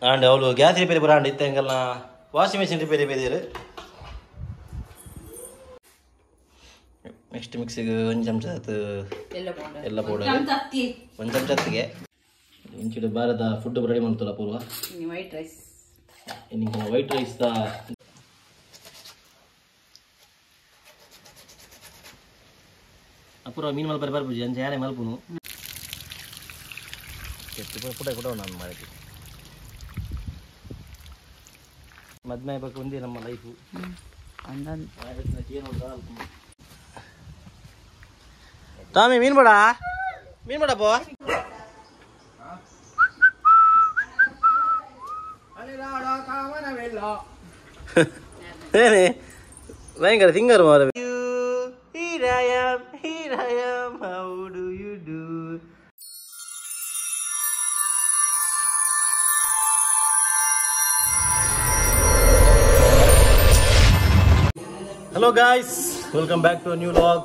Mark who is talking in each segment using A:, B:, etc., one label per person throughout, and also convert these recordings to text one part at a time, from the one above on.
A: And ಅವಳು gas repair ಬರ ಇತ್ತ ಹೆಂಗಲ್ಲ ವಾಷಿಂಗ್ ಮೆಷಿನ್ ರಿಪೇರಿ ಬೇರೆ. ನೆಕ್ಸ್ಟ್ ಮಿಕ್ಸಿಗೆ ಒಂದು ಚಮಚ ಎಲ್ಲ ಪೌಡರ್ ಒಂದು ಚಮಚ ಹತ್ತಿಗೆ ಇಂಚಿಡು ಬಾರದ ಫುಡ್ ರೆಡಿ ಮಾಡ್ತಲ್ಲ ಪೂರ್ವ.
B: ವೈಟ್ ರೈಸ್
A: ವೈಟ್ ರೈಸ್ ಅಪೂರ್ವ ಮೀನು ಮಲ್ಪರಿ ಬರ್ಬೂಜಿ ಅಂಚೆ ಯಾರೇ ಮಲ್ಪುನು ಪುಟ ಕೊಟ್ಟವು ನಾನು ಮಾಡಕ್ಕೆ ಮದ್ಮೆ ಬೇಕು ಒಂದೇ ನಮ್ಮ ಲೈಫು. ಟಾಮಿ ಮೀನು ಬೇಡ ಮೀನು ಬೇಡಪ್ಪ. ಏನೇ ಭಯಂಕರ ಸಿಂಗರ್ ಮಾರ. How do you do? Hello guys, welcome back to a new vlog.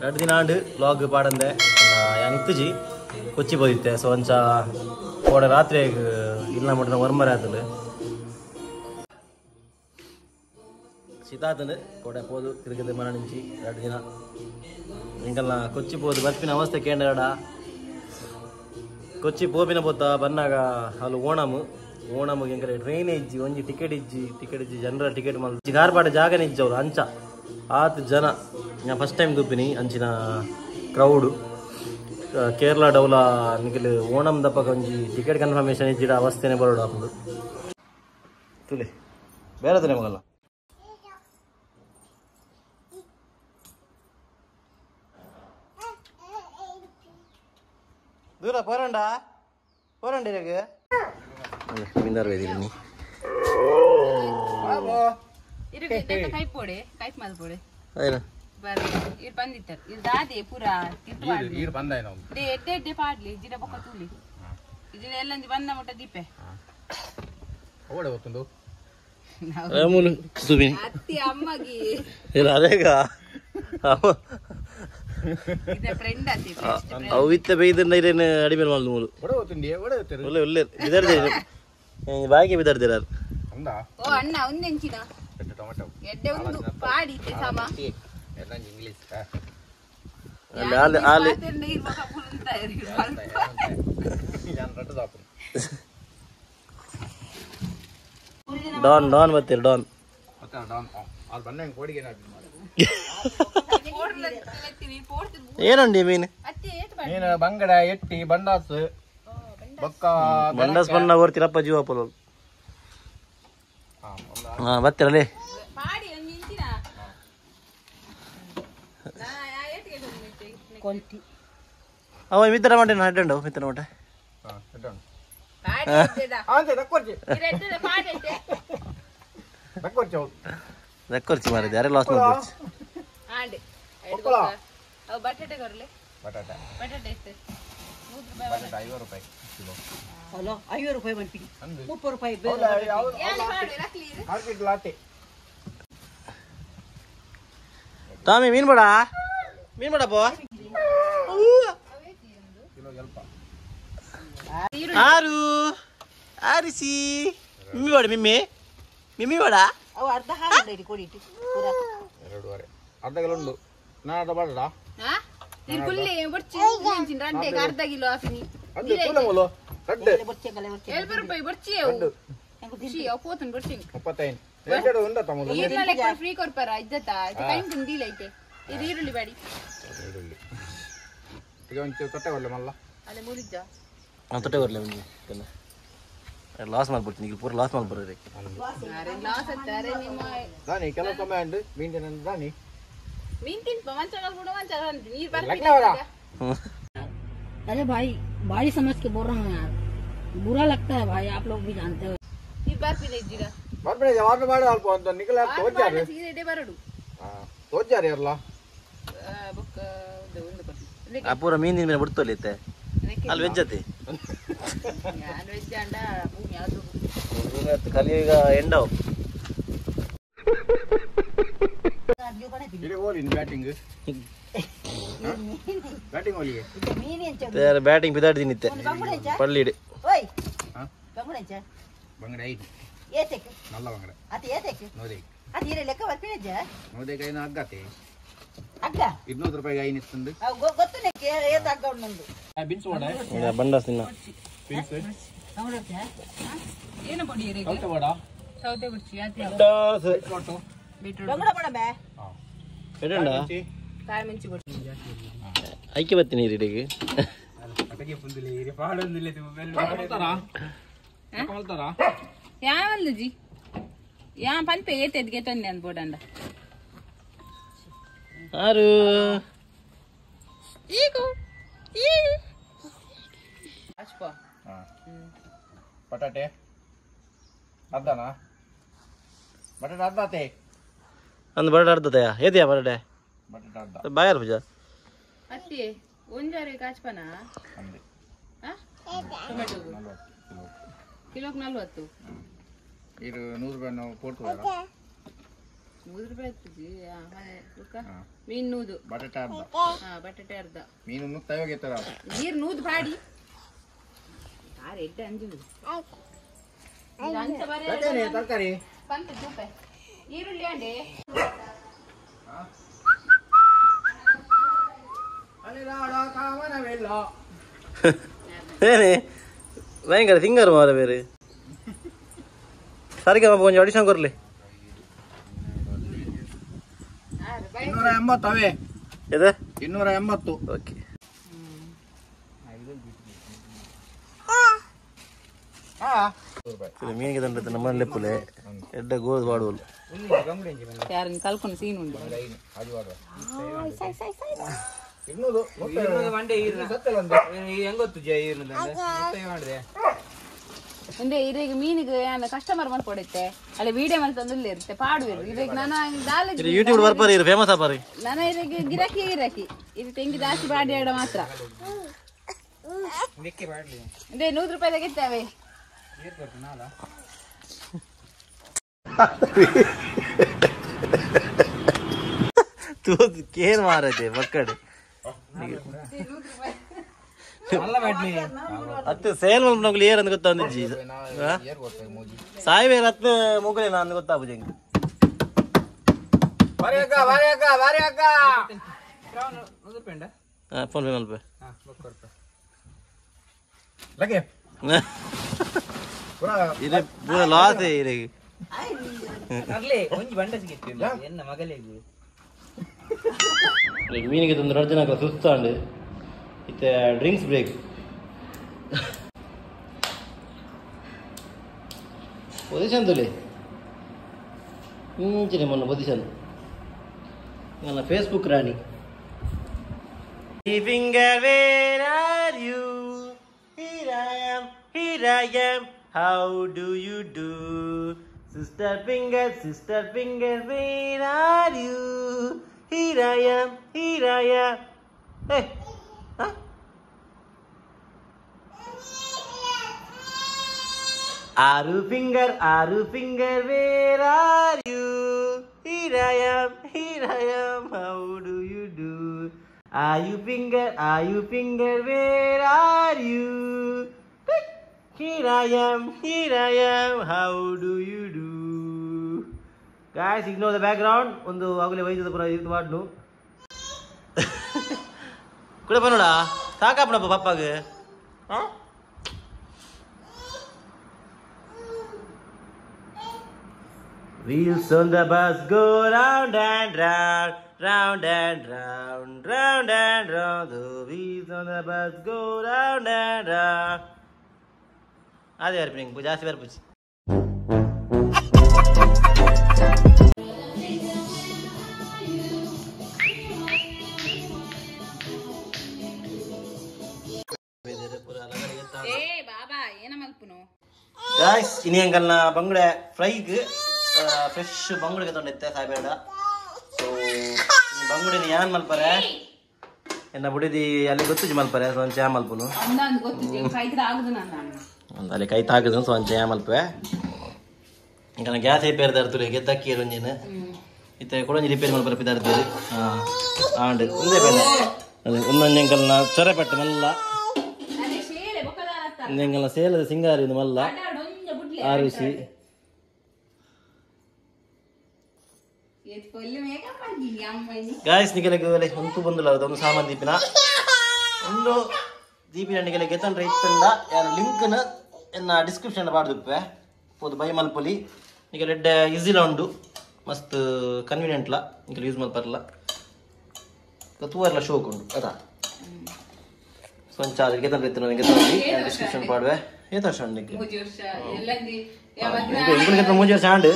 A: ಎರಡು ದಿನ ಆಂಡ್ ವ್ಲಾಗ್ ಪಾಡಂದೆ ಯಾನಿತ್ತುಜಿ ಕೊಚ್ಚಿ ಬೋದಿತ್ತೆ. ಸೊ ಒಂಚ ಕೋಡ ರಾತ್ರಿ ಇಲ್ಲ ಮಟ್ಟ ವರ್ಮರ ಆತಲು ಸೀತಾತನು ಕೋಡೆ ಪೋದು ತಿರುಗದೆ ಮನ ನಿಂಚಿ ಎರಡು ದಿನ ಹಿಂಗಲ್ಲ ಕೊಚ್ಚಿ ಪೋದು ಬರ್ಪಿನ ಅವಸ್ಥೆ ಕೇಂದ್ರ ಕೊಚ್ಚಿ ಪೋಪಿನ ಪೋತ ಬನ್ನಾಗ ಅಲ್ಲಿ ಓಣಮ್ಗೆ ಹೆಂಗ್ರೆ ಟ್ರೈನ್ ಇಜ್ಜಿ ಒಂಜಿ ಟಿಕೆಟ್ ಇಜ್ಜಿ ಜನರ ಟಿಕೆಟ್ ಮಲ್ತಿ ಗಾರ್ಪಾಟ ಜಾಗನೇ ಇಜ್ಜವ್ರು ಅಂಚ ಆತು ಜನ. ನಾ ಫಸ್ಟ್ ಟೈಮ್ ದೂಪಿನಿ ಅಂಚಿನ ಕ್ರೌಡು ಕೇರಳ ಡೌಲ ನಿಖಿಲ್ ಓಣಮ್ ದಪ್ಪಗ ಒಂಜಿ ಟಿಕೆಟ್ ಕನ್ಫರ್ಮೇಷನ್ ಇಜ್ಜಿಡ ಅವಸ್ಥೆನೇ ಬರೋಡು ಹಾಕೊಂಡು ತುಲೆ ಬೇರೆ ತಾನೆ ಮಗಲ್ಲ. ದೂರ ಪೋರಂಡಿಗೆ ಮಿಂದಾರ್ ವೇದಿನಿ ಏನು
B: ಇರ್ ಬಂದಿತ್ತಾರೆ ಇರ್ ದಾದೆ ಪೂರಾ ಇರ್ ಬಂದಾಯ್ನ ಡೆ ಎಡ್ಡೆ ಎಡ್ಡೆ ಪಾಡ್ಲಿ ಜಿಡ ಬೊಕ್ಕ ತೂಲಿ ಇಜಿನ ಎಲ್ಲಂಜಿ ಬಂದ ಮುಟ್ಟ ದೀಪೆ ಓಡೆ ಗೊತ್ತುಂಡು
A: ಮೂಲು ಸುಬಿನಿ
B: ಅತ್ತಿ ಅಮ್ಮಗಿ
A: ಇಲ್ಲ ಅದೇಗ
B: ಇದ ಫ್ರೆಂಡ್ ಅತ್ತಿ
A: ಅವಿತ್ತ ಬೇಯ್ದನ್ನ ಇರೇನು ಅಡಿಮೆ ಮಾಡ್ದು ಮೂಲು
B: ಓಡೆ ಗೊತ್ತುಂಡಿ ಓಡೆ ಗೊತ್ತರು
A: ಒಳ್ಳೆ ಒಳ್ಳೆ ಬಿದರ್ದೆ ಬಾಯಿಗೆ ಬಿದರ್ದಿರ
B: ಅಂದ ಓ ಅಣ್ಣ ಒಂದೆಂಚಿನ ಟೊಮೆಟೊ ಎಡ್ಡೆ ಒಂದು ಪಾಡಿ ಸಮ ಎಲ್ಲ ಇಂಗ್ಲಿಷ್
A: ಅಲ್ಲಿ ಅಲ್ಲಿ
B: ನೀರು ಬೊಕ್ಕ ಪುಂತ ಇರಿ ನಾನು ರಟ್ಟು ದಾಪು
A: ಡಾನ್ ಬರ್ತೀರಿ ಡಾನ್
B: ಮತ್ತೆ ಡಾನ್ ಅಲ್ಲಿ ಬಂದಂಗೆ ಕೋಡಿಗೆ
A: ಏನಂಡಿ ಮೀನು
B: ಮೀನು ಬಂಗಡ ಎಟ್ಟಿ ಬಂಡಾಸ್ ಬೊಕ್ಕ
A: ಬಂಡಾಸ್ ಬಣ್ಣ ಬರ್ತೀರಪ್ಪ ಜೀವ ಪೊಲ ಬರ್ತೀರಲ್ಲೇ ಅವ ಮಿತ್ರ ಮಾಡ್ತೇನೆ ಅಡ್ಡಂಡು ಮಿತ್ರ ಮಟ್ಟ ರಕ್ಕೊರ್ಚಿ ಮಾರಿದೆ ಯಾರೇ ಲಾಸ್ ಮಾಡ್ಬಿಡ್ಸಿ
B: ಬಟಾಟೆ ಕೊರ್ಲೆ ಬಟಾಟೆ ಬಟಾಟೆ ಎಷ್ಟು 50 ರೂಪಾಯಿ ಕಿಲೋ ಅಲ್ಲ 50 ರೂಪಾಯಿ ಬಂತಿ 30 ರೂಪಾಯಿ ಮಾರ್ಕೆಟ್ ಲಾಟೆ.
A: ತಾಮಿ ಮೀನ್ ಬೇಡಪ್ಪ ಆರು ಆರಿಸಿ ಮಿಮ್ಮಿ ಬೇಡ ಮಿಮ್ಮಿ ಬೇಡ
B: ಅವು ಅರ್ಧ ಹಾಲು ಕೊಡಿಟ್ಟು ಎರಡೂವರೆ ಅರ್ಧ ಕಿಲೋ ಉಂಡು ನಾನು ಅರ್ಧ ಬೇಡ ಅರ್ಧ ಕಿಲೋ ಆಫಿನಿ 70 ರೂಪಾಯಿ ಬರ್ಚಿ పోతుంది బొచ్చింగ్ 35 ఎండడు ఉందా తమ్ముడు ఈర్ల లెక్క ఫ్రీ కొర్పరా ఇద్దత టైం తిండిల అయితే ఇది ఈరుల్లి బాడి ఈరుల్లి ఇది ಒಂಚೂರು ತೊಟ್ಟೆ ಕೊಡ್ಲೆ ಮಲ್ಲ ಅಲೆ ಮೂಲಿದ್ದ
A: ತೊಟ್ಟೆ ಕೊಡ್ಲೆ ಮುಂಜಿ ಕಲ್ಲ ಲಾಸ್ ಮಾಡ್ಬಿಡ್ತೀನಿ ಈಗ ಪೂರ ಲಾಸ್ ಮಾಡ್ಬರ್ರಿ
B: ಅರೆ ಲಾಸ್ ಅತ್ತಾರೆ ನಿಮ್ಮ
A: ದಾನಿ ಕೆಲವು ಕಮಾಂಡ್ ಮೇಂಟೆನೆನ್ಸ್ ದಾನಿ
B: ಮೀನ್ ತಿನ್ ಮಂಚಗಲ್ ಕೂಡ ಮಂಚಗಲ್ ನೀರು ಬರ್ತೀನಿ.
C: अरे भाई भाई समझ के बोल रहा हूँ यार, बुरा लगता है भाई, आप लोग भी जानते हो.
B: ये बार भी नहीं जीरा
A: बार भी नहीं जवाब में बार अल्प अंदर निकला तो जा रहे
B: सीधे डे बारडू
A: हां तो जा रहे अल्लाह
B: ಬುಕ್ ಒಂದು ಕೊಡ್ತೀನಿ
A: ಆ ಪೂರ ಮೀನಿನ ಮೇಲೆ ಬಿಡ್ತೋ ಲೇತೆ ಅಲ್ಲಿ ವೆಜ್ ಅತೆ
B: ನಾನು ವೆಜ್ ಅಂಡ ಭೂಮಿ ಯಾವುದು
A: ಇವತ್ತು ಖಾಲಿ ಈಗ ಎಂಡವ್
B: ಇಡಿ ಓಲಿ ಬ್ಯಾಟಿಂಗ್ ಬ್ಯಾಟಿಂಗ್ ಓಲಿ
A: ಯಾರ ಬ್ಯಾಟಿಂಗ್ ಬಿದಾಡ್ದಿನಿತ್ತೆ ಪಳ್ಳಿಡಿ
B: ಓಯ್
D: ಬಂಗಡೆ 5
E: ಏತಕ್ಕೆ
D: ನಲ್ಲ ಬಂಗಡೆ
E: ಅತಿ ಏತಕ್ಕೆ
D: ನೋದೆ
E: ಅತಿ ಇರ ಲೆಕ್ಕ ಬರ್ಪಿನಜ್ಜ
D: ನೋದೆ ಕೈನ ಅಗ್ಗತೆ
E: ಅಗ್ಗ
D: 200 ರೂಪಾಯಿಗೆ 5 ಇತ್ತಂದು
E: ಗೊತ್ತು ನೆಕ್ಕೆ ಏತ ಅಗ್ಗ ಉಂಡು
D: ಬಿನ್ಸ್ ವಡ
A: ಬಂಡ ತಿನ್ನ
D: ಬಿನ್ಸ್
B: ಏನು ಪೊಡಿ ಇರಿಗೆ
D: ಸೌತೆ ವಡ
B: ಸೌತೆ ಗುಚ್ಚಿ ಅತಿ
D: ಕೊಟ್ಟು
B: ಬೀಟ್ರೂಟ್
E: ಬಂಗಡ ಬಡ ಬೇ
A: ಎಡಂಡ
B: ಕಾಯಿ ಮಿಂಚಿ ಗುಚ್ಚಿ
A: ಐಕೆ ಬರ್ತೀನಿ ಇರಿಗೆ
D: ಅಟಗೆ ಪುಂದಿಲೆ ಇರಿ ಪಾಡೊಂದಿಲೆ ಬೆಲ್ಲ ಕೊಳ್ತಾರಾ
B: ಯಾವಲ್ದು ಜಿ ಯಾ ಪನ್ಪೆ ಏತೆದ್ಗೆ ತಂದೆ ಅಂತ ಬೋಡಂಡ
A: ಆರು
B: ಈಗೋ ಅಚ್ಪ
D: ಬಟಾಟೆ ಅರ್ಧನಾ ಬಟಾಟೆ ಅರ್ಧತೆ
A: ಅಂದ್ ಬರಡೆ ಅರ್ಧತೆಯಾ ಏತಿಯಾ ಬರಡೆ
D: ಬಟಾಟೆ ಅರ್ಧ
A: ಬಾಯಾರ ಪೂಜಾ
B: ಅತ್ತಿ ಒಂಜಾರೆ ಕಾಚ್ಪನ
D: ಅಂದೆ
B: ಟೊಮೆಟೊ
D: 40
B: ಕಿಲೋಕ್ಕೆ 40
D: ಇದು 100 ರೂಪಾಯಿ ನಾವು ಕೊಡ್ತೀವಲ್ಲ
B: 100 ರೂಪಾಯಿ ಆಗ್ತದೆ ಮೀನು ನೂದು
D: ಬಟಾಟೆ ಅರ್ಧ
B: ಬಟಾಟೆ ಅರ್ಧ
D: ಮೀನು ಮುಕ್ತಾಯ ತರ
B: ನೀರು ನೂದು ಬಾಡಿ ಯಾರು ಎಡ್ಡೆ ಅಂಜು
D: ತರಕಾರಿ
B: ಪಂತ ರೂಪಾಯಿ ಈರುಳ್ಳಿ ಅಂಡೆ
A: ಏನೇ ಭಯಂಕರ ಸಿಂಗರ್ ಮಾರ ಬೇರೆ ಸರಿಗೆ ಕೊಂಚ ಆಡಿಷನ್ ಕೊರ್ಲಿ
D: 280 ಅವೇ
A: ಇದೆ
D: 280
A: ಓಕೆ ಮೀನಿಗೆ ತಂಡ ನಮ್ಮ ಲೆಪ್ಪುಲೆ ಎಡ್ಡ ಗೋಲ್ ಬಾಡುವಲು
B: ಯಾರನ್ನು ಕಲ್ಕೊಂಡು ಸೀನ್ ಉಂಟು ಅಂದ್ರೆ ಇರಿಗೆ ಮೀನಿಗೆ ಕಸ್ಟಮರ್ ಮಾಡ್ಕೊಡುತ್ತೆ ಅಲ್ಲ ವಿಡಿಯೋ ಮಾಡಿ ತಂದಲ್ಲಿ ಇರುತ್ತೆ ಪಾಡುವಿರು ಇವಾಗ ನಾನು
A: ಯೂಟ್ಯೂಬ್ ಬರ್ಪಾರಿ ಫೇಮಸ್ ಆಪಾರಿ
B: ನಾನು ಇರಿಗೆ ಗಿರಾಕಿ ಇದು ತೆಂಗಿ ಜಾಸ್ತಿ ಬಾಡಿ ಆಡ ಮಾತ್ರ ಅಂದ್ರೆ 100 ರೂಪಾಯಿ ತೆಗಿತೇವೆ
A: ಕೇನ್ ಮಾರೈತೆ ಮಕ್ಕಳು ಹತ್ತು ಸೇಲ್ ಮಲ್ಪನಗಳು ಏರ್ ಅಂದ್ ಗೊತ್ತಾ ಒಂದಿಜ್ಜಿ ಸಾಯಿವೇರ್ ಹತ್ತು ಮುಗಲೇ ನಾನು ಗೊತ್ತಾ ಭುಜಂಗ್ ಫೋನ್ ಪೇ ಮಲ್ಪ ಇದು ಪೂರ ಲಾಸ್ ಇರಿಗೆ ಮೀನಿಗೆ ತಂದು ರಡ್ಜನ ಸುಸ್ತಾಂಡು ಇತ್ತೆ ಡ್ರಿಂಕ್ಸ್ ಬ್ರೇಕ್ ಪೊಸಿಷನ್ ತುಲೆ ಇಂಚಿನ ಮೊನ್ನ ಪೊಸಿಷನ್ ನನ್ನ ಫೇಸ್ಬುಕ್ ರಾಣಿ finger where are you here I am how do you do sister finger where are you Here I am. Hey, huh? Aru finger, where are you? Here I am. How do you do? Are you finger, where are you? Here I am. How do you do? Guys, ignore the background. ಒಂದು ಆಗಲೇ ವೈದ್ಯದ ಪುರ ಇದು ಮಾಡ್ನು ಕೂಡ ಬನ್ನೋಡ ಸಾಕಾಪಣಪ್ಪ ಪಪ್ಪಾಗೆ Wheels on the bus go round and round, round and round, round and round. The wheels on the bus go round and round. ಅದೇ ಬರ್ತೀನಿ ಜಾಸ್ತಿ ಬರ್ಪುಚ್ಚಿ guys ಇನಿ ಅಂಕಲ್ನ ಬಂಗುಡೆ ಫ್ರೈಗೆ ಫ್ರೆಶ್ ಬಂಗುಡೆಗೆ ತೊಂಡಿತ್ತೆ ಸಾಯ್ಬೇಡ ಸೊ ಬಂಗುಡಿನ ಯಾನ್ ಮಲ್ಪರೆ ಎನ್ನ ಬುಡಿದಿ ಅಲ್ಲಿ ಗೊತ್ತಿಜ್ ಮಲ್ಪರೆ ಸೊ ಒಂಚೆ ಮಲ್ಪುನು ಅಲ್ಲಿ ಕೈ ತಾಕದು ಸೊ ಒಂಚೆ ಮಲ್ಪೆ ಇಂಕನ ಗ್ಯಾಸ್ ರಿಪೇರ್ ತರ್ತುರಿ ಗೆದ್ದಕ್ಕಿ ಒಂಜಿನ ಇತ್ತೆ ಕೊಡಂಜಿ ರಿಪೇರ್ ಮಲ್ಪರೆ ಪಿದಾರ್ತುರಿ ಆಂಡ್ ಒಂದೇ ಬೇಡ ಅದೇ ಒಂದೊಂದು ಅಂಕಲ್ನ ಚೊರೆ ಪಟ್ಟು ಮಲ್ಲ ಎಂಕಲ್ನ ಸೇಲದ ಸಿಂಗಾರಿ ಮಲ್ಲ ಆರುಸಿ ಗಾಯ್ಸ್ ನಿಗಲಿಗೆ ಒಂದು ಬಂದಿಲ್ಲ ಒಂದು ಸಾಮಾನು ದೀಪಿನ ಒಂದು ದೀಪಿನ ನಿಗಲಿಗೆ ಎತ್ತಂಡ್ರೆ ಇತ್ತಂಡ ಯಾರ ಲಿಂಕ್ನ ಎನ್ನ ಡಿಸ್ಕ್ರಿಪ್ಷನ್ ಪಾಡ್ದುಪ್ಪೆ ಪೋದು ಬೈ ಮಲ್ಪೊಲಿ ಈಗ ರೆಡ್ ಈಸಿಲ ಉಂಡು ಮಸ್ತ್ ಕನ್ವೀನಿಯೆಂಟ್ಲ ಈಗ ಯೂಸ್ ಮಲ್ಪರ್ಲ ತೂವರ್ಲ ಶೋಕ್ ಉಂಡು ಅದಾ ಸ್ವಂಚ ಗೆತ್ತಂಡ್ರೆ ಇತ್ತು ನನಗೆ ಡಿಸ್ಕ್ರಿಪ್ಷನ್ ಪಾಡುವೆ ಏತ ವರ್ಷ ಉಂಡಿಗೆ ಮೂಜಿ ವರ್ಷ ಆಂಡು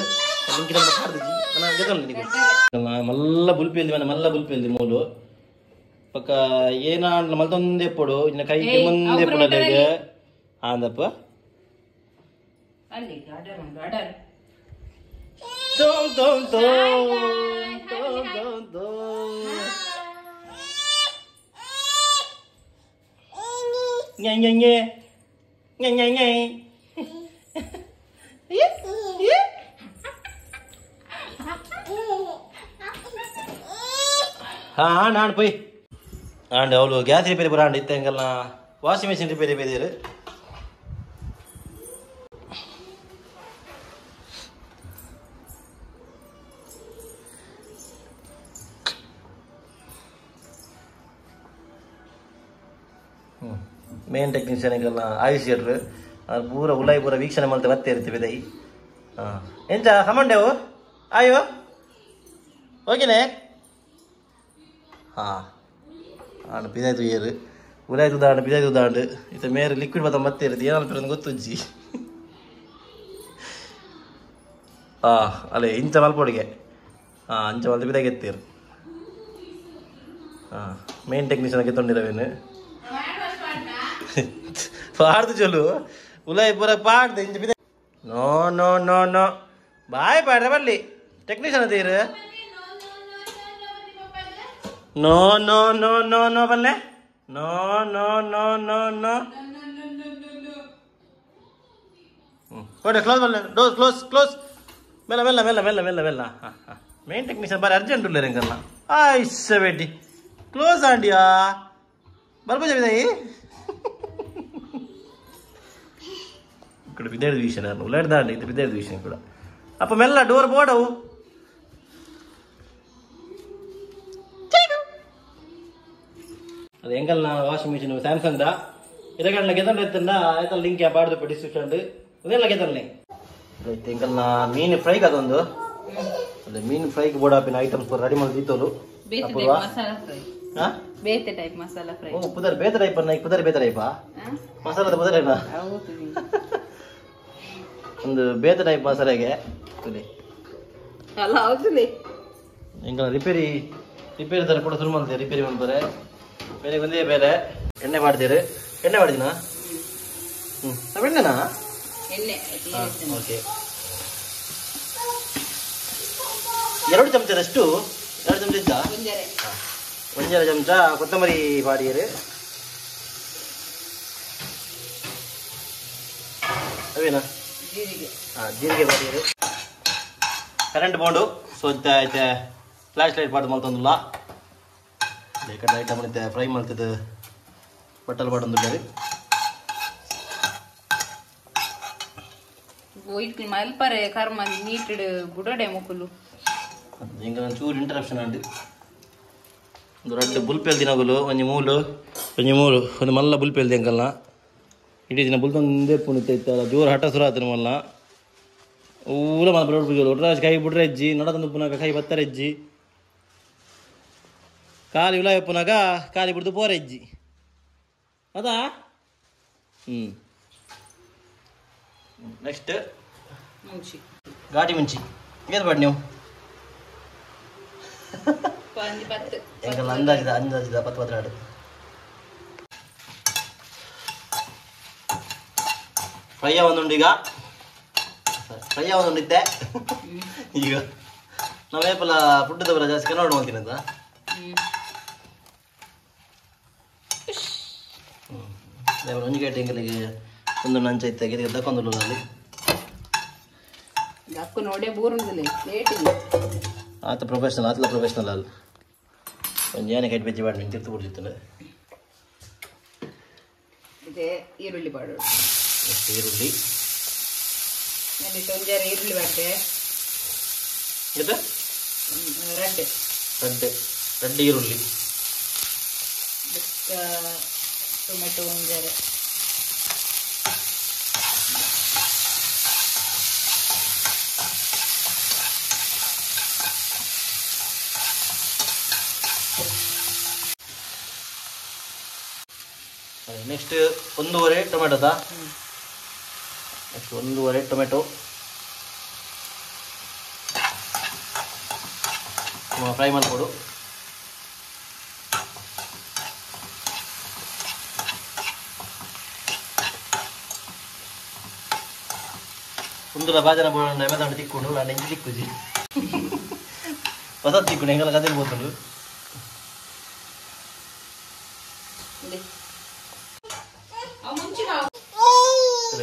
A: ಲಿಂಕಿನ ಪಾಡ್ದಿಜ್ಜಿ ನಾನು ಗೆತ್ತಲ್ಲ ನಿನಗೆ ಮಲ್ಲ ಬುಲ್ಪಿ ಮಲ್ಲ ಬುಲ್ಪಿ ಮೂಲು ಪಕ್ಕ ಏನ ಮಲ್ತೊಂದೇ ಪೊಡು ಇನ್ನ ಕೈಗೆ ಮುಂದೆ ಪುಡಲೆಗೆ ಆಂದಪ್ಪ நான் போய் ஆண்டு அவ்வளோ கேஸ் ரிப்பேர் போகிறாண்டு இத்த எங்கெல்லாம் வாஷிங் மிஷின் ரிப்பேர் போயிரு ಮೇನ್ ಟೆಕ್ನಿಷಿಯನ್ಗೆಲ್ಲ ಆಯುಷ್ಯರು ಅದು ಪೂರ ಉಲಾಯಿ ಪೂರ ವೀಕ್ಷಣೆ ಮಾಡ್ತಾ ಮತ್ತೆ ಇರ್ತೀವಿ ದೈ ಎಂಚ ಹಮಂಡೆವು ಆಯೋ ಓಕೆನೆ ಆಂಡ ಪಿದಾಯ್ತು ಏರು ಉಲಾಯ್ತು ದಾಂಡು ಪಿದಾಯ್ತು ದಾಂಡು ಇತ್ತ ಮೇರೆ ಲಿಕ್ವಿಡ್ ಬತ್ತ ಮತ್ತೆ ಇರುತ್ತೆ ಏನಲ್ಪ ಗೊತ್ತುಜ್ಜಿ ಅಲ್ಲೇ ಇಂಚ ಮಲ್ಪೊಡಿಗೆ ಅಂಚ ಮಲ್ತ ಪಿದಾಗೆ ಎತ್ತೀರು ಮೇನ್ ಟೆಕ್ನಿಷಿಯನ್ ಗೆತ್ತೊಂಡಿರವೇನು ಪಾಡ್ದು ಚೊಲು ಉಲಾಯಿ ಪೂರ ಪಾಡ್ದು ಇಂಚ ಪಿದ ನೋ ನೋ ನೋ ನೋ ಬಾಯ್ ಪಾಡ್ರೆ ಬರ್ಲಿ ಟೆಕ್ನಿಷಿಯನ್ ಅತೀರು no no no no no ಬಲ್ಲೆ no no no no no ಕೊಡೆ ಕ್ಲೋಸ್ ಬಲ್ಲೆ ಡೋರ್ ಕ್ಲೋಸ್ ಕ್ಲೋಸ್ ಮೆಲ್ಲ ಮೆಲ್ಲ ಮೆಲ್ಲ ಮೆಲ್ಲ ಮೆಲ್ಲ ಮೆಲ್ಲ ಮೇನ್ ಟೆಕ್ನಿಷಿಯನ್ ಬಾರಿ ಅರ್ಜೆಂಟ್ ಉಳ್ಳೇ ರೆಂಗಲ್ಲ ಆಯ್ಸ ಬೇಟಿ ಕ್ಲೋಸ್ ಆಂಡಿಯಾ ಬರ್ಬೋಜ ವಿದಾಯಿ ఇక్కడ విదేడు తీసినారు ఉల్లాడదాండి ఇది విదేడు తీసిన కూడా అప్ప మెల్ల డోర్ పోడవు ಅದು ಹೆಂಗಲ್ಲ ವಾಷಿಂಗ್ ಮಿಷಿನ್ ಸ್ಯಾಮ್ಸಂಗ್ ದ ಇದಕ್ಕೆ ಗೆದಲ್ ಎತ್ತಂಡ ಆಯ್ತಲ್ಲ ಲಿಂಕ್ ಪಾಡ್ದು ಡಿಸ್ಕ್ರಿಪ್ಷನ್ ಇದೆಲ್ಲ ಗೆದಲ್ನೇ ಆಯ್ತು ಹೆಂಗಲ್ಲ ಮೀನು ಫ್ರೈಗೆ ಅದೊಂದು ಅದೇ ಮೀನು ಫ್ರೈಗೆ ಬೋಡಾಪಿನ ಐಟಮ್ಸ್ ರೆಡಿ ಮಾಡಿ ದೀತೋಲು
B: ಬೇತೆ ಟೈಪ್ ಮಸಾಲಾ ಫ್ರೈ
A: ಪುದರ್ ಬೇತೆ ಟೈಪ್ ಅನ್ನ ಪುದರ್ ಬೇತೆ ಟೈಪಾ ಮಸಾಲದ ಪುದರೇನಾ ಒಂದು ಬೇತೆ ಟೈಪ್ ಮಸಾಲೆಗೆ
B: ಅಲ್ಲ ಹೌದು
A: ಹೆಂಗಲ್ಲ ರಿಪೇರಿ ತರ ಕೂಡ ಶುರು ಮಾಡ್ತೀವಿ ರಿಪೇರಿ ಮಾಡ್ತಾರೆ ಬೇರೆ ಒಂದೇ ಬೇರೆ ಎಣ್ಣೆ ಮಾಡ್ತೀರಿ ಎಣ್ಣೆ ಮಾಡಿದಿನಾ ಎಣ್ಣೆನಾ
B: ಎಣ್ಣೆ
A: ಓಕೆ 2 ಚಮಚದಷ್ಟು 2 ಚಮಚ ಇದ್ದ ಒಂದೆರಡು ಚಮಚ ಕೊತ್ತಂಬರಿ ಬಾಡಿಯರು ಅವೇನಾ ಜೀರಿಗೆ ಬಾಡಿಯರು ಕರೆಂಟ್ ಬೋಂಡು ಸ್ವಚ್ಛ ಐತೆ ಫ್ಲಾಶ್ ಲೈಟ್ ಪಾಡು ಮಲ್ತೊಂದಿಲ್ಲ ಕಡೆ ಐಟಮ್ ಐತೆ ಫ್ರೈ ಮಾಡ್ತಿದ್ದು ಬಟ್ಟಲ್ ಪಾಡೊಂದಿಲ್ಲ
B: ವೈಟ್ ಮಲ್ಪರೆ ಕರ್ಮ ನೀಟೆಡ್ ಬುಡಡೆ ಮುಕ್ಕುಲು
A: ಇಂಕ ಚೂರು ಇಂಟರಪ್ಷನ್ ಉಂಡು ಒಂದು ರಡ್ಡು ಬುಲ್ಪೆಲ್ ದಿನಗಳು ಒಂಜಿ ಮೂಲು ಒಂದು ಮಲ್ಲ ಬುಲ್ಪೆಲ್ ಎಂಕಲ್ಲ ಇಡೀ ದಿನ ಬುಲ್ತೊಂದೇ ಪುಣಿತೈತಲ್ಲ ಜೋರು ಹಠ ಸುರ ಆತನ ಮಲ್ಲ ಊರ ಮಲ್ಲ ಬರೋಡ್ ಪೂಜೆ ಒಟ್ರಾಜ್ ಕೈ ಬಿಡ್ರೆ ಹೆಜ್ಜಿ ನಡತಂದು ಪುನಾಗ ಕೈ ಬತ್ತರ ಹೆಜ್ಜಿ ಕಾಲಿ ಉಲಾಯ ಪುನಾಗ ಕಾಲಿ ಬಿಡ್ದು ಪೋರ ಹೆಜ್ಜಿ ಅದಾ ನೆಕ್ಸ್ಟ್
B: ಮುಂಚಿ
A: ಘಾಟಿ ಮುಂಚಿ ಏದು ಬಾಡಿ ನೀವು ಎಂಕಲ್ಲ ಅಂದಾಜಿದ 10 ಫ್ರೈ ಒಂದುಂಡು ಈಗ ಫ್ರೈ ಒಂದುಂಡಿದ್ದೆ ಈಗ ನಾವೇಪಲ್ಲ ಫುಡ್ ಬರ ಜಾಸ್ತಿ ಕನ್ನಡ ಮಾಡ್ತೀನಿ ಅಂತ ಒಂಜಿಗೇಟ್ ಎಂಕಲಿಗೆ ಒಂದು ನಂಚ ಇತ್ತಾಗ ದಕ್ಕೊಂದು ಅಲ್ಲಿ
B: ದಕ್ಕು ನೋಡೇ ಬೋರುಂದಿಲ್ಲ ಲೇಟ್
A: ಆತ ಪ್ರೊಫೆಷನಲ್ ಅಲ್ಲಿ ಒಂದು ಏನೇ ಕೈಟ್ ಬೆಜ್ಜಿ ಮಾಡಿ ತಿರ್ತು ಬಿಡ್ತಿತ್ತು
B: ಇದೆ ಈರುಳ್ಳಿ ಬಾಡು
A: ಈರುಳ್ಳಿ
B: എന്നിട്ട് ഒഞ്ചേരം ಈರುಳ್ಳಿ ಬಡ್ಡೆ
A: ಇದು
B: ರೆಡ್
A: ರೆಡ್ ಈರುಳ್ಳಿ
B: ಟೊಮೆಟೊ ಒಂಜೇರೆ
A: ನೆಕ್ಸ್ಟ್ 1.5 ಟೊಮೆಟೊದ ನೆಕ್ಸ್ಟ್ 1.5 ಟೊಮೆಟೊ ಫ್ರೈ ಮಾಡಿಕೊಡು. ಮುಂದುಲ ಬಾಜನ ಬೋಳನ್ನ ಎಮೆದಾಂಡು ತಿಕ್ಕೊಂಡು ನಾನು ಎಂಜಿ ತಿಕ್ಕುಜಿ ಹೊಸ ತಿಕ್ಕೊಂಡು ಹೆಂಗೆಲ್ಲ ಕದಿಲ್ ಬೋತುಂಡು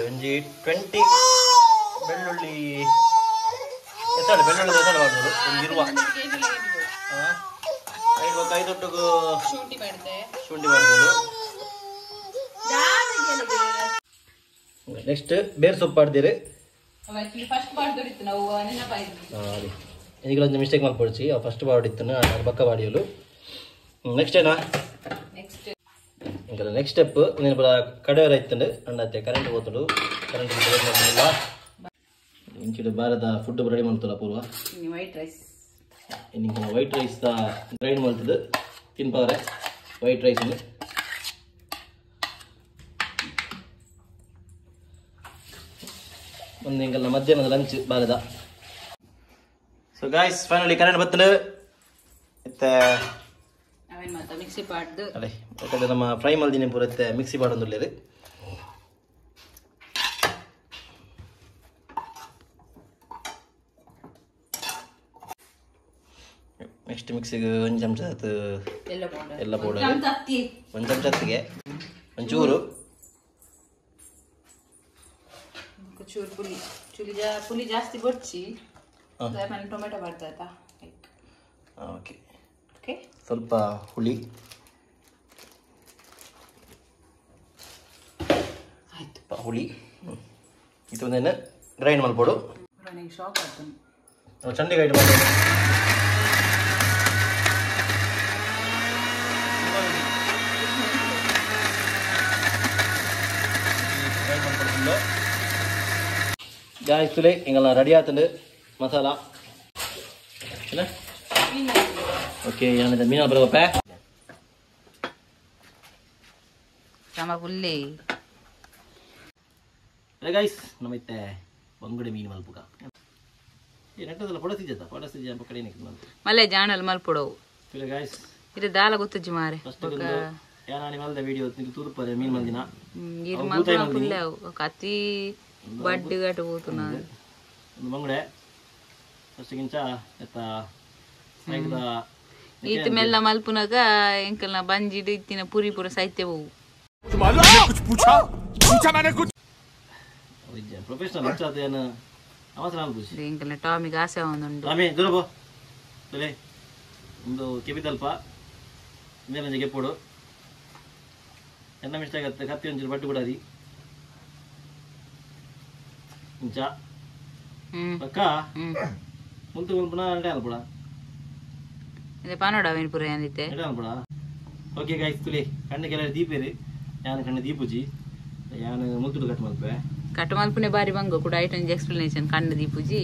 A: ಒಂಜಿ 20 ಬೆಳ್ಳುಳ್ಳಿ ಎಸಳು ಬೆಳ್ಳುಳ್ಳಿ ಎಸಳು ಮಾಡ್ಬೋದು ಒಂದು ಇರುವ 5 ಒಟ್ಟಿಗೂ
B: ಶುಂಠಿ
A: ಮಾಡ್ಬೋದು. ನೆಕ್ಸ್ಟ್ ಬೇರೆ ಸೊಪ್ಪು ಮಾಡ್ತೀರಿ
B: ಫಸ್ಟ್ ಮಾಡ್ದಿತ್ತು ನಾವು ನೆನಪಾಯ್ತು
A: ಈಗಲೊಂದು ಮಿಸ್ಟೇಕ್ ಮಾಡ್ಕೊಡ್ಸಿ ಫಸ್ಟ್ ಬಾಡಿತ್ತು ನಾನು ಪಕ್ಕ ಬಾಡಿಯಲು. ನೆಕ್ಸ್ಟ್ ಏನಾ ఇంకా నెక్స్ట్ స్టెప్ నేను ఇప్పుడు కడవర అవుతుండే అండ్ అయితే కరెంట్ పోతాడు కరెంట్ ಇಲ್ಲ ಇಂಚಿಡು ಭಾರತ ಫುಡ್ ರೆಡಿ ಮಾಡ್ತಲ್ಲ ಪೂರ್ವ
B: ವೈಟ್ ರೈಸ್
A: ಇನ್ನಿಂಗ ವೈಟ್ ರೈಸ್ ಗ್ರೈಂಡ್ ಮಾಡ್ತದೆ ತಿನ್ಪಾರೆ ವೈಟ್ ರೈಸ್ ಒಂದು ಹಿಂಗೆಲ್ಲ ಮಧ್ಯಾಹ್ನದ ಲಂಚ್ ಭಾರತ. ಸೊ ಗಾಯ್ಸ್ ಫೈನಲಿ ಕರೆಂಟ್ ಬರ್ತದೆ ಮತ್ತೆ
B: ಮಿಕ್ಸಿ ಪಾಡ್ದು
A: ಅದೇ ಯಾಕಂದ್ರೆ ನಮ್ಮ ಫ್ರೈ ಮಲ್ದಿನ ಪೂರತ್ತೆ ಮಿಕ್ಸಿ ಮಾಡೋದಿಲ್ಲ. ನೆಕ್ಸ್ಟ್ ಮಿಕ್ಸಿಗೆ ಒಂದು ಚಮಚ ಎಲ್ಲ ಪೌಡರ್ ಒಂದು ಚಮಚ ಹತ್ತಿಗೆ ಒಂಚೂರು
B: ಪುಲಿ ಜಾಸ್ತಿ ಬಡ್ಚಿ ಟೊಮೆಟೊ ಬರ್ತೈತಾ
A: ಓಕೆ ಸ್ವಲ್ಪ ಹುಳಿ ಆಯ್ತಪ್ಪ ಹುಳಿ ಇದೊಂದೇನು ಗ್ರೈಂಡ್ ಮಾಡ್ಬೋದು
B: ಶಾಕ್ ಆಗ್ತದೆ
A: ಚಂಡಿ ಗ್ರೈಂಡ್ ಮಾಡ್ಬೋದು. ಗಾಯ್ಸುಲೆ ಹಿಂಗೆಲ್ಲ ರೆಡಿ ಆತಂದು ಮಸಾಲ ಏನ ಓಕೆ ಏನಿದೆ ಮೀನ ಬರೋಪ್ಪ
B: ಫುಲ್ಲಿ
A: ಗೈಸ್ ನಮ್ಮೈತೆ ಬಂಗುಡೆ ಮೀನು ಮಲ್ಪುಗ ನೆಟ್ಟದಲ್ಲ ಪಡಸಿದ್ದ ಕಡೆ
B: ಮಲ್ಲೆ ಜಾಣಲ್ ಮಲ್ಪುಡವು
A: ಗೈಸ್
B: ಇದು ದಾಲ ಗೊತ್ತಜ್ಜಿ ಮಾರೆ
A: ಫಸ್ಟ್ ಯಾನಿ ಮಲ್ದ ವಿಡಿಯೋ ತೂರ್ಪದೆ ಮೀನು ಮಂದಿನ
B: ಇದು ಮಲ್ಪುನ ಫುಲ್ಲೆ ಕತ್ತಿ ಬಡ್ಡಿ ಗಟ್ಟು ಹೋತುನ
A: ಒಂದು ಬಂಗುಡೆ ಫಸ್ಟ್ ಗಿಂಚ ಎತ್ತ ಸೈಡ್ದ
B: ಈತ ಮೆಲ್ಲ ಮಲ್ಪುನಾಗ ಎಂಕಲ್ನ ಬಂಜಿಡು ಇತ್ತಿನ ಪುರಿ ಪೂರ ಸಾಹಿತ್ಯವು
A: ಪ್ರೊಫೆಷನಲ್ ಹಚ್ಚಾದ ಏನು ಅವಸರ ಅನ್ಬೂಸಿ
B: ಎಂಕಲ್ನ ಟಾಮಿಗೆ ಆಸೆ ಒಂದುಂಡು
A: ಟಾಮಿ ದೂರಬೋ ಸರಿ ಒಂದು ಕೆಬಿತಲ್ಪ ಮೇಲೆ ಗೆಪ್ಪೋಡು ಎನ್ನ ಮಿಷ್ಟ ಆಗತ್ತೆ ಕತ್ತಿ ಒಂಚೂರು ಬಟ್ಟು ಬಿಡಾದಿ ಇಂಚ ಪಕ್ಕ ಮುಂದೆ ಪುನಃ ಅಡ್ಡೆ ಅನ್ಬಿಡ
B: ಇದು ಪಾನೋಡ ಅವನು ಪುರ ಏನಿತ್ತೆ
A: ಅಡ್ಡೆ ಅನ್ಬಿಡ ಓಕೆ ಗಾಯ್ಸ್ ತುಲಿ ಕಣ್ಣಿಗೆ ಎಲ್ಲ ದೀಪೇರಿ ಯಾನ ಕಣ್ಣು ದೀಪುಜಿ ಯಾನ ಮುತ್ತುಡು ಕಟ್ ಮಲ್ಪೆ
B: ಕಟ್ ಮಲ್ಪುನೆ ಬಾರಿ ಬಂಗು ಕೂಡ ಐಟನ್ ಎಕ್ಸ್ಪ್ಲನೇಷನ್ ಕಣ್ಣು ದೀಪುಜಿ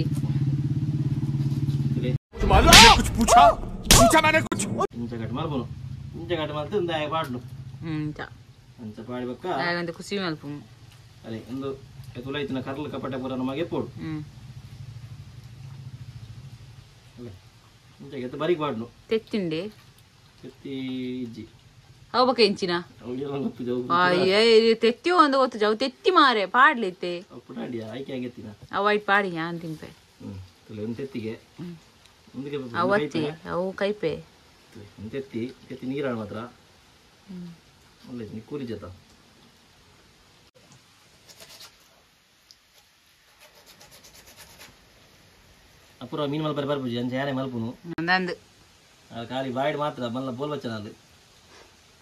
A: ಇಂಚ ಕಟ್ ಮಲ್ಪನು ಇಂಚ ಕಟ್ ಮಲ್ತು ಒಂದು ಆಯ ಪಾಡ್ಲು
B: ಇಂಚ
A: ಅಂಚ ಪಾಡಿ ಬಕ್ಕ
B: ಆಗೊಂದು ಖುಷಿ ಮಲ್ಪು
A: ಅದೇ ಒಂದು ತುಲೈತಿನ ಕರ್ಲ ಕಪಟೆ ಪೂರ ನಮಗೆ ಪೋಡು ಇಂಚ ಎತ್ತ ಬರೀಕ್ ಪಾಡ್ನು
B: ತೆತ್ತಿಂಡೆ
A: ಎತ್ತಿ ಇಜ್ಜಿ
B: ಹೋಗ್ಬೇಕ ಇಂಚಿನ
A: ಅವೆಲ್ಲ ಗೊತ್ತು
B: ಅಯ್ಯ ತೆತ್ತಿ ಒಂದು ಗೊತ್ತು ಜಾವು ತೆತ್ತಿ ಮಾರೆ ಪಾಡ್ಲಿತ್ತೆ
A: ಪುಟಾಡಿಯ ಆಯ್ಕೆ ಆಗತ್ತಿನ
B: ಅವೈಟ್ ಪಾಡಿ ಯಾನ್ ತಿಂಪೆ
A: ತುಲೆ ಒಂದು ತೆತ್ತಿಗೆ ಮುಂದಕ್ಕೆ
B: ಅವತ್ತಿ ಅವು ಕೈಪೆ
A: ಒಂದು ತೆತ್ತಿ ನೀರಾಳು ಮಾತ್ರ ಒಳ್ಳೆ ಕೂಲಿ ಜತ ಅಪುರ ಮೀನು ಮಲ್ಪರೆ ಬರ್ಬುಜಿ ಅಂಚೆ ಯಾರೇ ಮಲ್ಪುನು
B: ನಂದು
A: ಖಾಲಿ ಬಾಯ್ಡ್ ಮಾತ್ರ ಮಲ್ಲ ಬೋಲ್ ಬಚ್ಚನ ಅಲ್ಲಿ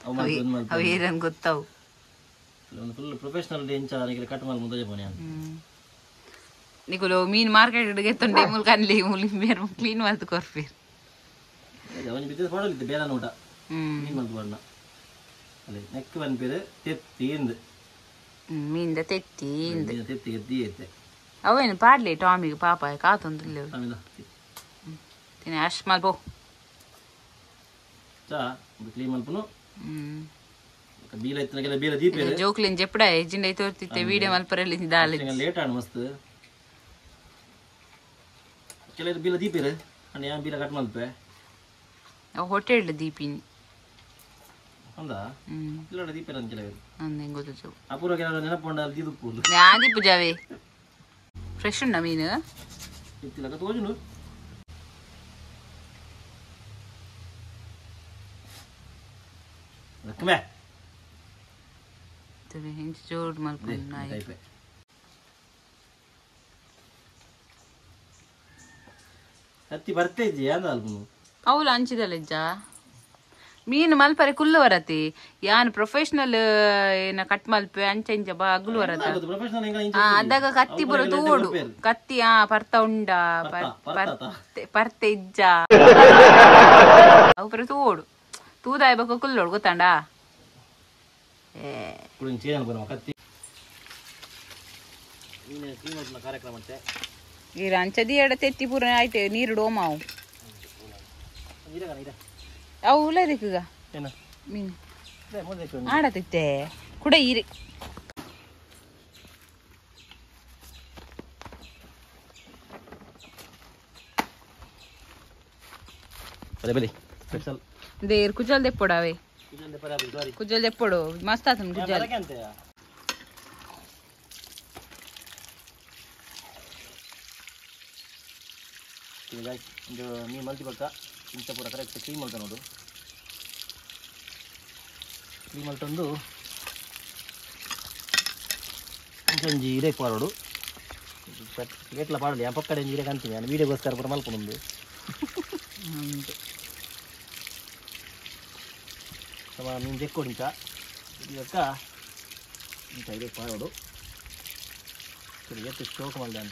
B: ಅವು ಏನ್ ಗೊತ್ತಾವು
A: ಒಂದು ಫುಲ್ ಪ್ರೊಫೆಷನಲ್ ಎಂಚ ಕಟ್ ಮಾಡಿ ಮುಂದೆ ಪೋನೆ
B: ನಿಕುಲು ಮೀನ್ ಮಾರ್ಕೆಟ್ ಗೆತ್ತೊಂಡೆ ಮುಲ್ ಕನ್ಲಿ ಮುಲ್ ಬೇರೆ ಕ್ಲೀನ್ ಮಾಡ್ತು ಕೊರ್ಫಿ
A: ಅವನು ಬಿದ್ದ ಮಾಡಲಿದ್ದೆ ಬೇರೆ ಊಟ ಮೀನು ಮಂತು ಬಣ್ಣ ಅಲ್ಲೇ ನೆಕ್ ಬಂದ್ಪೇರು ತೆತ್ತಿಂದು
B: ಮೀನ್ದ ತೆತ್ತಿ
A: ತೆತ್ತಿ ಎದ್ದಿ ಐತೆ
B: ಅವೇನು ಪಾಡ್ಲಿ ಟಾಮಿಗೆ ಪಾಪ ಕಾತೊಂದಿಲ್ಲ
A: ಆಮೇಲೆ
B: ತಿನ್ನ ಅಷ್ಟು ಮಲ್ಪೋ
A: ಚಾ ಕ್ಲೀನ್ ಮಲ್ಪನು ಬೀಲ ಇತ್ತನಗೆಲ್ಲ ಬೀಲ ದೀಪ
B: ಜೋಕ್ಲಿನ್ ಜೆಪ್ಪಡ ಎಜ್ಜಿಂದ ತೋರ್ತಿತ್ತೆ ವಿಡಿಯೋ ಮಲ್ಪರಲ್ಲಿ ದಾಳಿ
A: ಲೇಟ್ ಆಣ ಮಸ್ತ್ ಕೆಲವರು ಬೀಲ ದೀಪ ಇರು ಅಣ್ಣ ಯಾವ ಬೀಲ ಕಟ್ ಮಲ್ಪೆ
B: ಅವು ಹೊಟ್ಟೆ ಇಡ್ಲಿ ದೀಪಿನಿ
A: ಅಂದ ಇಲ್ಲ ದೀಪ ಇರ ಕೆಲವರು
B: ಅಂದ ಗೊತ್ತು
A: ಅಪೂರ್ವ ಕೆಲವರು ನೆನಪುಂಡ ಅಲ್ಲಿ ದೀಪ
B: ಯಾದಿ ಪೂಜಾವೆ ಫ್ರೆಶ್ ಉಂಡ ಮೀನು
A: ಇತ್ತಿಲ್ಲ ತೋಜುನು ರಕ್ಕಮೆ
B: ಹೆಂಚು ಜೋಡ್ ಮಲ್ಕೊಂಡು ನಾಯಿ
A: ಹತ್ತಿ ಬರ್ತಾ ಇದ್ದೀಯ ಅಂದ ಅಲ್ಪನು
B: ಅವಳು ಹಂಚಿದಲ್ಲ ಇಜ್ಜ ಮೀನು ಮಲ್ಪರೆ ಕುಲ್ಲು ವರತಿ ಯಾನ್ ಪ್ರೊಫೆಷನಲ್ ಏನ ಕಟ್ ಮಲ್ಪೆ ಅಂಚ ಇಂಚ ಅಗ್ಲು ವರತ ಅದಾಗ ಕತ್ತಿ ಬರೋ ತೂಡು ಕತ್ತಿ ಪರ್ತ ಉಂಡ ಪರ್ತೆ ಇಜ್ಜ ಅವು ಬರೋ ತೂಡು ತೂದಾಯ್ಬೇಕು ಕುಲ್ಲೋಡು ಗೊತ್ತಾಂಡ
A: ಕತ್ತಿ ಕಾರ್ಯಕ್ರಮ
B: ಈಗ ಅಂಚದಿ ಎಡ ತೆತ್ತಿ ಪೂರ ಆಯ್ತು ನೀರು ಡೋಮಾವು ಅವು ಉಳ್ಳದಕ್ಕೀಗ ಮೀನು ಆಡತಿತ್ತೆ ಕೂಡ ಈರಿ ದೇರ್ ಕುಜಲ್ ದೆಪ್ಪೊಡಾವೆ ಕುಜಲ್ ದೆಪ್ಪೊಡು ಮಸ್ತ್ ಆತನ್ ಕುಜಲ್
A: ಮೀನು ಮಲ್ತಿ ಬಕ್ಕ ಇಂಥ ಪೂರ ಕರೆಕ್ಟ್ ಕ್ಲೀನ್ ಮಾಡ್ತಾ ನೋಡು ಕ್ಲೀನ್ ಮಾಡ್ತಂದು ಒಂಜಿ ಇರೇಕ್ ಮಾಡೋಡು ಏಟ್ಲ ಪಾಡಲಿ ಆ ಪಕ್ಕಡೆ ಇರೇಕ್ ಅಂತೀನಿ ನಾನು ವೀಡಿಯೋಗೋಸ್ಕರ ಪೂರ ಮಲ್ಕೊಂಡು ಮೀನು ತೆಕ್ಕೊಡು ಇಂಚ ಇದಕ್ಕ ಇಂಥ ಇರೇಕ್ ಮಾಡೋಡು ಸರಿ ಎಷ್ಟು ಸ್ಟೋಕ್ ಮಾಡಿದೆ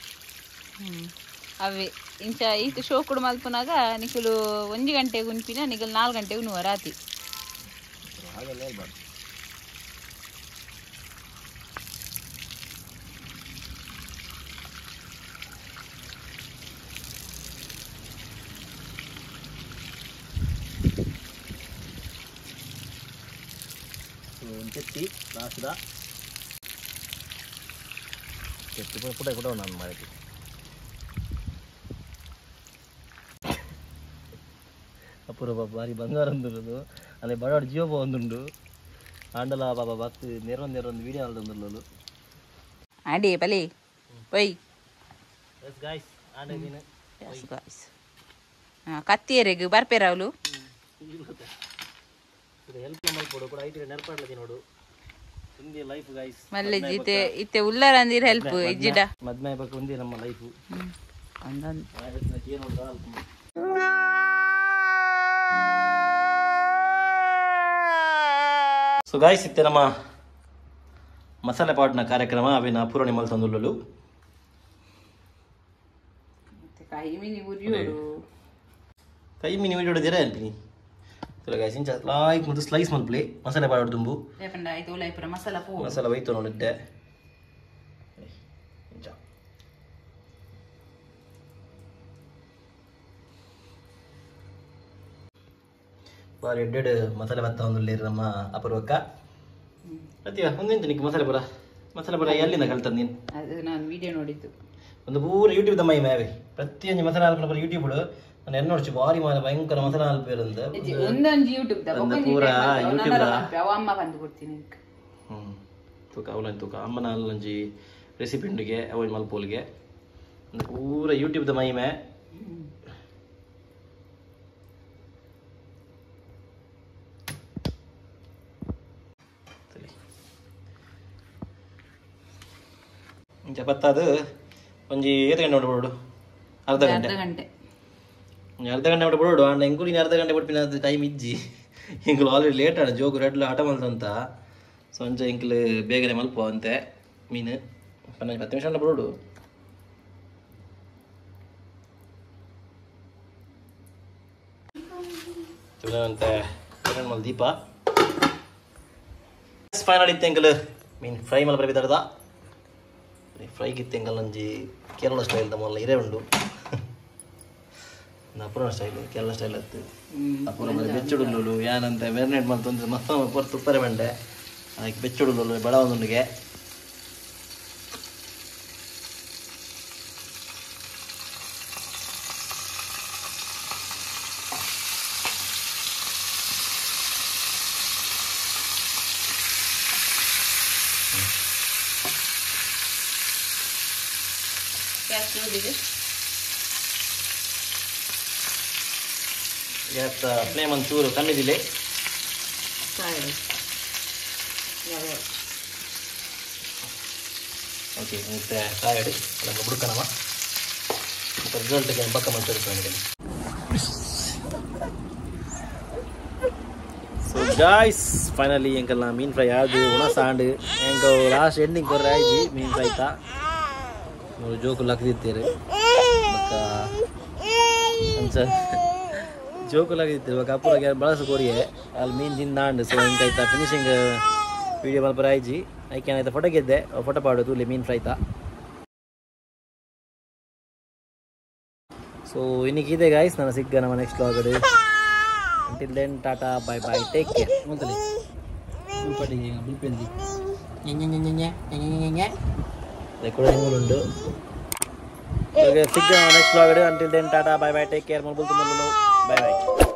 B: ಅವೇ ಇಂಚ ಈತ ಶೋಕುಡು ಮಲ್ಪನಾಗ ನಿಕುಲು 1 ಗಂಟೆಗೆ ಉನ್ಪಿನ ನಿಕಲು 4 ಗಂಟೆಗೆ ಉಣ್ಣುವ ರಾತಿ
A: ಹಾಗೆಲ್ಲ ಹೇಳ್ಬಾರ್ದು ಚೆತ್ತಿ ಲಾಸ್ಟ್ದ ಚೆತ್ತಿ ಪುಟ ಪುಟ ನಾನು ಮಾಡಿದ್ದೆ ಅಪೂರ್ವ ಬಾರಿ ಬಂಗಾರ ಅಂದಿರೋದು ಅಲ್ಲಿ ಬಡವಾಡ ಜೀವಬ ಒಂದುಂಡು ಆಂಡಲ ಬಾಬಾ ಬತ್ತು ನೆರೊಂದು ವೀಡಿಯೋ ಅಲ್ದೊಂದುಲ್ಲಲು
B: ಆಡಿ ಬಲಿ ಒಯ್
A: ಎಸ್ ಗಾಯ್ಸ್ ಆಂಡ ಮೀನು
B: ಎಸ್ ಗಾಯ್ಸ್ ಕತ್ತಿಯರೆಗೆ ಬರ್ಪೇರ ಅವಳು
A: ಹೆಲ್ಪ್ ಮಲ್ಪೋಡು ಕೂಡ ಐಟಿ ನೆನಪಾಡ್ಲತಿ ನೋಡು ಒಂದೇ ಲೈಫ್ ಗಾಯ್ಸ್
B: ಮಲ್ಲೆ ಇತ್ತೆ ಇತ್ತೆ ಉಲ್ಲರ ಅಂದಿರ ಹೆಲ್ಪ್ ಇಜ್ಜಿಡ
A: ಮದ್ಮೆ ಬೇಕು ಒಂದೇ ನಮ್ಮ ಲೈಫು
B: ಅಂದನ್
A: ಸೊ ಗಾಯ್ಸ್ ಇತ್ತೆ ನಮ್ಮ ಮಸಾಲೆ ಪಾಟ್ನ ಕಾರ್ಯಕ್ರಮ ಅವಿನ ಅಪೂರ್ವಣಿ ಮಲ್ತಂದುಲ್ಲಲು ಕೈ ಮೀನು ವಿಡಿಯೋಡಿದ್ದೀರಾ ಅನ್ಪಿನಿ ಸರಿ ಗಾಯ್ಸ್ ಇಂಚ ಲಾಯ್ಕ್ ಮತ್ತು ಸ್ಲೈಸ್ ಮಲ್ಪ್ಲೆ ಮಸಾಲೆ ಪಾಡು ತುಂಬು ಮಸಾಲ ಒಯ್ತು ನೋಡಿದ್ದೆ ಬಾರಿ ಎಡ್ಡೆಡ್ ಮಸಾಲೆ ಭತ್ತ ಒಂದು ನಮ್ಮ ಅಪೂರ್ವಕ್ಕ ಅತ್ತೀವ ಒಂದೆಂತ ನಿಕ್ಕೆ ಮಸಾಲೆ ಪುರ ಎಲ್ಲಿಂದ ಕಲ್ತಂದು ನೀನು
B: ಅದು ನಾನು ವಿಡಿಯೋ ನೋಡಿದ್ದು
A: ಒಂದು ಪೂರ ಯೂಟ್ಯೂಬ್ ದಮ್ಮ ಮೇವೆ ಪ್ರತಿಯೊಂದು ಮಸಾಲೆ ಹಾಲ್ಪುರ ಯೂಟ್ಯೂಬ್ ನಾನು ಎನ್ನ ನೋಡ್ಚು ಬಾರಿ ಭಯಂಕರ ಮಸಾಲೆ ಹಾಲ್ಪೇರು ಅಂತ
B: ಒಂದೊಂದು ಯೂಟ್ಯೂಬ್
A: ಪೂರ ಯೂಟ್ಯೂಬ್
B: ಅಮ್ಮ ಬಂದು ಕೊಡ್ತೀನಿ
A: ತೂಕ ಅವಳ ತೂಕ ಅಮ್ಮನ ಅಲ್ಲೊಂಜಿ ರೆಸಿಪಿ ಉಂಡಿಗೆ ಅವಳು ಮಲ್ಪೋಲ್ಗೆ ಒಂದು ಪೂರ ಯೂಟ್ಯೂಬ್ದ ಮಹಿಮೆ ಚಪತ್ತಾದ ಒಂಜಿ ಏತು ಗಂಟೆ ಬಿಡ್ಬೋಡು ಅರ್ಧ ಗಂಟೆ ಬಿಡ್ಬೋಡು ಅಂಡ್ ಎಂಕುಲಿನ ಅರ್ಧ ಗಂಟೆ ಬಿಡ್ಪಿನ ಟೈಮ್ ಇಜ್ಜಿ ಎಂಕುಲು ಆಲ್ರೆಡಿ ಲೇಟ್ ಆಡ ಜೋಗು ರೆಡ್ಲು ಹಠ ಮಲ್ತಂತ ಸೊ ಅಂಚ ಎಂಕುಲು ಬೇಗನೆ ಮಲ್ಪುವ ಅಂತೆ ಮೀನು 10 ನಿಮಿಷ ಬಿಡೋಡು ತುಳಂತೆ ಮಲ್ ದೀಪ ಫೈನಲ್ ಇತ್ತೆಂಕಲ್ ಮೀನ್ ಫ್ರೈ ಮಲ್ಲ ಬರಬಿದ್ದಾರದ ಫ್ರೈಗೆ ಇತ್ತೆಂಕಲ್ ಒಂಜಿ ಕೇರಳ ಸ್ಟೈಲ್ದ ಮೊಲ್ಲ ಇರೇ ಉಂಡು ಅಪೂರ್ವ ಸ್ಟೈಲ್ ಕೇರಳ ಸ್ಟೈಲ್ ಅತ್ತು ಅಪೂರ್ವ ಮನೆ ಬೆಚ್ಚುಡುಲ್ಲು ಏನಂತೆ ಮೆರಿನೇಟ್ ಮಾಡ್ತಂದ್ರೆ ಮಸ್ತ್ ಪೊರ್ತು ಉಪ್ಪರೆ ಬಂಡೆ ಅದಕ್ಕೆ ಬೆಚ್ಚುಡುಲ್ಲು ಬಡ ಒಂದುಂಡಿಗೆ ಗ್ಯಾಸ್ ಫ್ಲೇಮ್ ಒಂಚೂರು ಕಮ್ಮಿದಿಲ್ಲ ಓಕೆ ಮತ್ತೆ ಕಾಯಡಿ ಅದನ್ನು ಬುಡ್ಕನಮ್ಮ ರಿಸಲ್ಟ್ಗೆ ಪಕ್ಕ ಮಂಚೂರು ಸೊ ಗಾಯ್ಸ್ ಫೈನಲಿ ಎಂಕಲ್ನ ಮೀನ್ ಫ್ರೈ ಆದು ಉಣ ಸಾಂಡ್ ಎಂಕ ಲಾಸ್ಟ್ ಎಂಡಿಂಗ್ ಕೊರ್ರೆ ಆಯ್ತು ಮೀನ್ ಫ್ರೈ ತಾ ನೀವು ಜೋಕು ಲಕ್ದಿತ್ತೀರಿ ಮತ್ತು ಜೋಕುಲಾಗಿತ್ತು ಇವಾಗ ಅಪ್ಪುರಾಗೆ ಬಳಸ ಕೊಡಿಯೆ ಅಲ್ಲಿ ಮೀನು ತಿಂದಾಂಡು ಸೊ ಹಿಂಗಾಯ್ತಾ ಫಿನಿಶಿಂಗ್ ವೀಡಿಯೋ ಮಲ್ಪರ ಆಯ್ಜಿ ಐಕೆ ಏನಾಯ್ತಾ ಫೋಟೋ ಗೆದ್ದೆ ಫೋಟೋ ಪಾಡೋದು ಇಲ್ಲಿ ಮೀನು ಫ್ರೈತಾ ಸೊ ಇನ್ನಿಗಿದೆ ಗಾಯ್ಸ್ ನಾನು ಸಿಗ್ಗ ನಮ್ಮ ನೆಕ್ಸ್ಟ್ ವ್ಲಾಗಡು until then tata bye bye take care ಮುಂತಲಿ ಬುಲ್ಪಟ್ಟಿಗೆ ಬುಲ್ಪೆಂದಿ ಕೂಡ ಹೆಂಗುಂಡು ಸಿಗ್ಗ ನೆಕ್ಸ್ಟ್ ವ್ಲಾಗಡು until then tata bye bye take care bye by